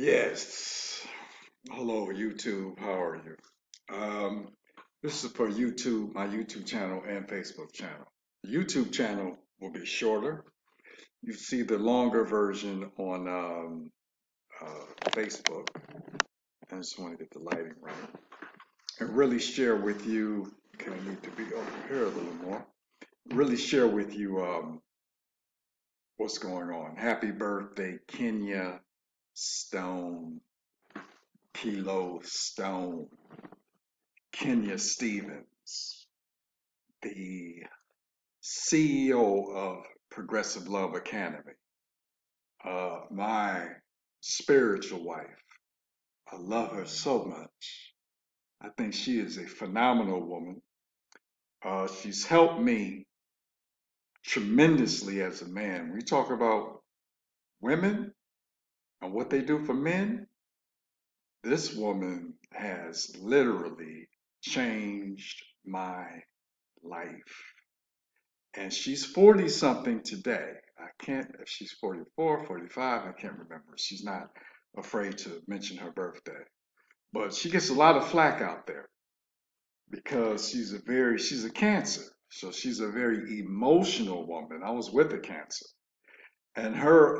Yes. Hello, YouTube. How are you? This is for YouTube, my YouTube channel and Facebook channel. The YouTube channel will be shorter. You see the longer version on Facebook. I just want to get the lighting right and really share with you. Okay, I need to be over here a little more. Really share with you what's going on. Happy birthday, Kenya Stone, Kilo Stone. Kenya Stevens, the CEO of Progressive Love Academy, my spiritual wife. I love her so much. I think she is a phenomenal woman. She's helped me tremendously as a man. We talk about women and what they do for men. This woman has literally changed my life. And she's 40 something today. I can't, if she's 44, 45, I can't remember. She's not afraid to mention her birthday. But she gets a lot of flack out there because she's a Cancer. So she's a very emotional woman. I was with a Cancer. And her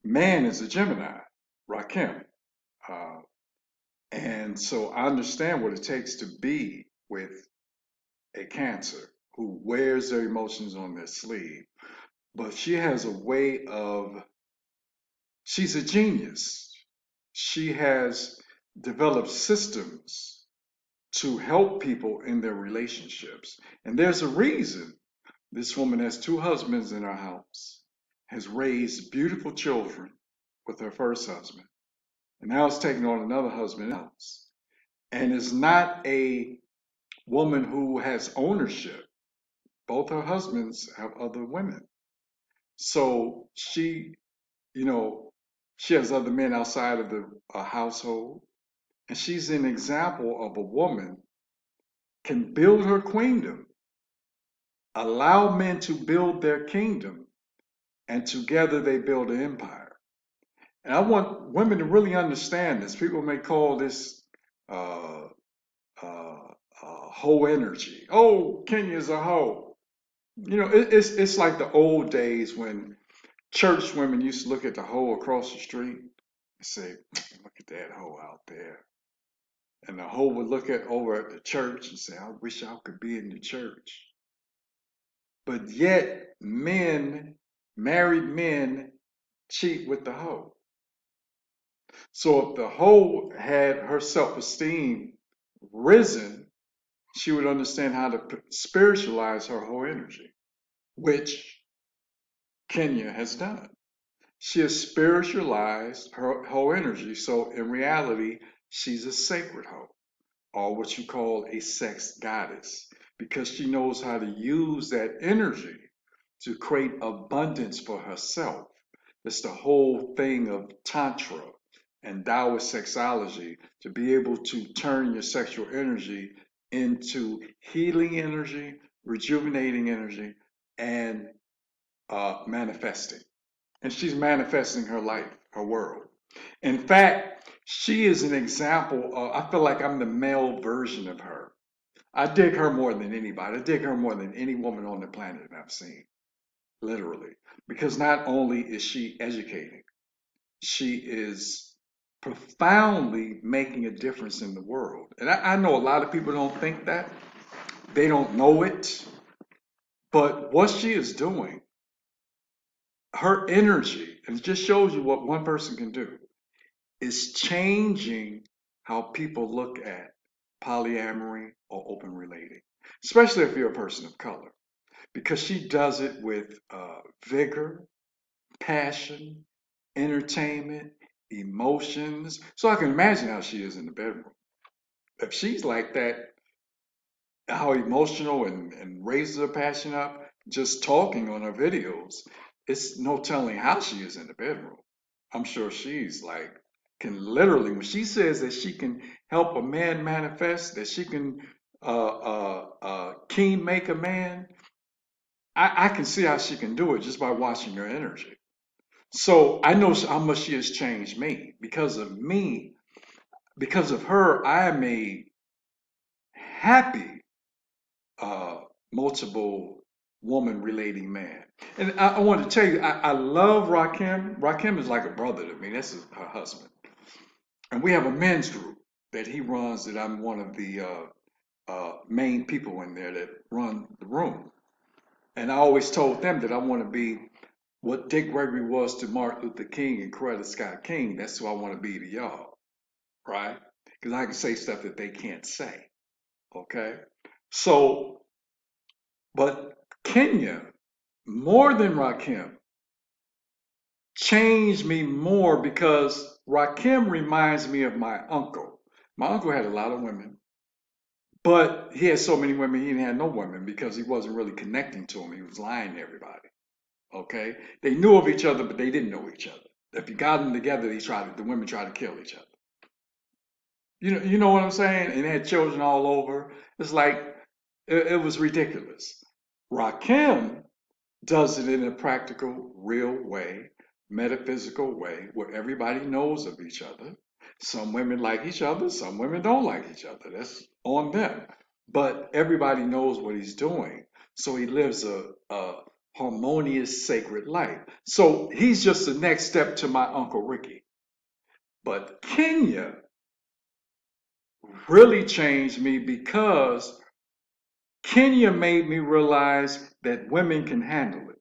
man is a Gemini, Rakim. Uh, and so I understand what it takes to be with a Cancer who wears their emotions on their sleeve. But she has a way of, she's a genius. She has developed systems to help people in their relationships. And there's a reason this woman has two husbands in her house, has raised beautiful children with her first husband, and now is taking on another husband in the house, and is not a woman who has ownership. Both her husbands have other women. So you know, she has other men outside of the household, and she's an example of a woman can build her queendom, allow men to build their kingdom, and together they build an empire. And I want women to really understand this. People may call this uh, hoe energy. Oh, Kenya's a hoe. It's like the old days when church women used to look at the hoe across the street and say, "Look at that hoe out there." And the hoe would look at over at the church and say, "I wish I could be in the church." But yet, married men, cheat with the hoe. So if the hoe had her self-esteem risen, she would understand how to spiritualize her whole energy, which Kenya has done. She has spiritualized her whole energy. So in reality, she's a sacred hoe, or what you call a sex goddess, because she knows how to use that energy to create abundance for herself. It's the whole thing of Tantra and Taoist sexology to be able to turn your sexual energy into healing energy, rejuvenating energy, and manifesting. And she's manifesting her life, her world. In fact, she is an example of, I feel like I'm the male version of her. I dig her more than anybody. I dig her more than any woman on the planet I've seen, literally. Because not only is she educating, she is profoundly making a difference in the world. And I know a lot of people don't think that. They don't know it. But what she is doing, her energy, and it just shows you what one person can do, is changing how people look at polyamory or open relating, especially if you're a person of color, because she does it with vigor, passion, entertainment, emotions. So I can imagine how she is in the bedroom. If she's like that, how emotional and raises her passion up, just talking on her videos, it's no telling how she is in the bedroom. I'm sure she's like, can literally, when she says that she can help a man manifest, that she can king make a man, I can see how she can do it just by watching her energy. So I know how much she has changed me. Because of me, because of her, I am a happy, uh, multiple woman relating man. And I want to tell you, I love Rakim. Rakim is like a brother to me. This is her husband. And we have a men's group that he runs, that I'm one of the main people in there that run the room. And I always told them that I want to be what Dick Gregory was to Martin Luther King and Coretta Scott King. That's who I want to be to y'all, right? Because I can say stuff that they can't say, okay? So, but Kenya, more than Rakim, changed me more because Rakim reminds me of my uncle. My uncle had a lot of women, but he had so many women, he didn't have no women because he wasn't really connecting to them. He was lying to everybody. Okay, they knew of each other, but they didn't know each other. If you got them together, the women tried to kill each other. You know what I'm saying? And they had children all over. It's like it was ridiculous. Rakim does it in a practical, real way, metaphysical way, where everybody knows of each other. Some women like each other, some women don't like each other. That's on them. But everybody knows what he's doing. So he lives a harmonious, sacred life. So he's just the next step to my Uncle Ricky. But Kenya really changed me because Kenya made me realize that women can handle it.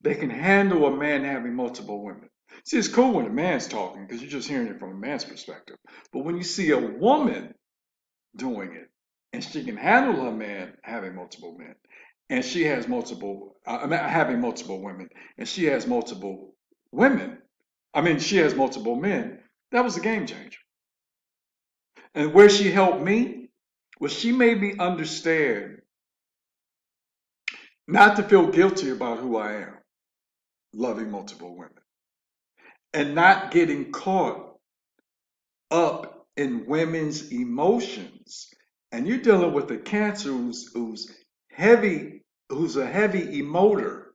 They can handle a man having multiple women. See, it's cool when a man's talking because you're just hearing it from a man's perspective. But when you see a woman doing it and she can handle her man having multiple men, and she has multiple, having multiple women, and she has multiple women, she has multiple men, that was a game changer. And where she helped me was she made me understand not to feel guilty about who I am, loving multiple women, and not getting caught up in women's emotions. And you're dealing with a cancer who's heavy, who's a heavy emoter.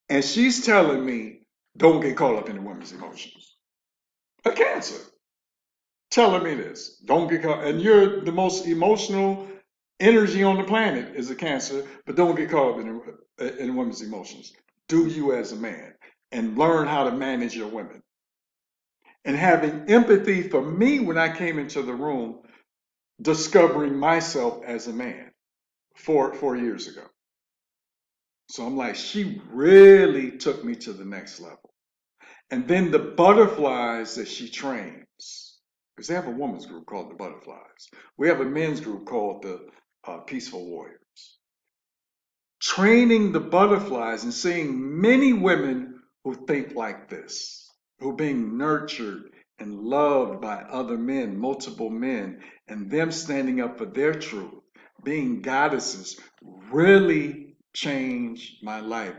And she's telling me, don't get caught up in the women's emotions. A cancer telling me this. Don't get caught. And you're the most emotional energy on the planet is a cancer, but don't get caught up in women's emotions. Do you as a man and learn how to manage your women. And having empathy for me when I came into the room, discovering myself as a man 4 years ago. So I'm like, she really took me to the next level. And then the butterflies that she trains, because they have a women's group called the Butterflies. We have a men's group called the Peaceful Warriors. Training the butterflies and seeing many women who think like this, who are being nurtured and loved by other men, multiple men, and them standing up for their truth, being goddesses, really changed my life.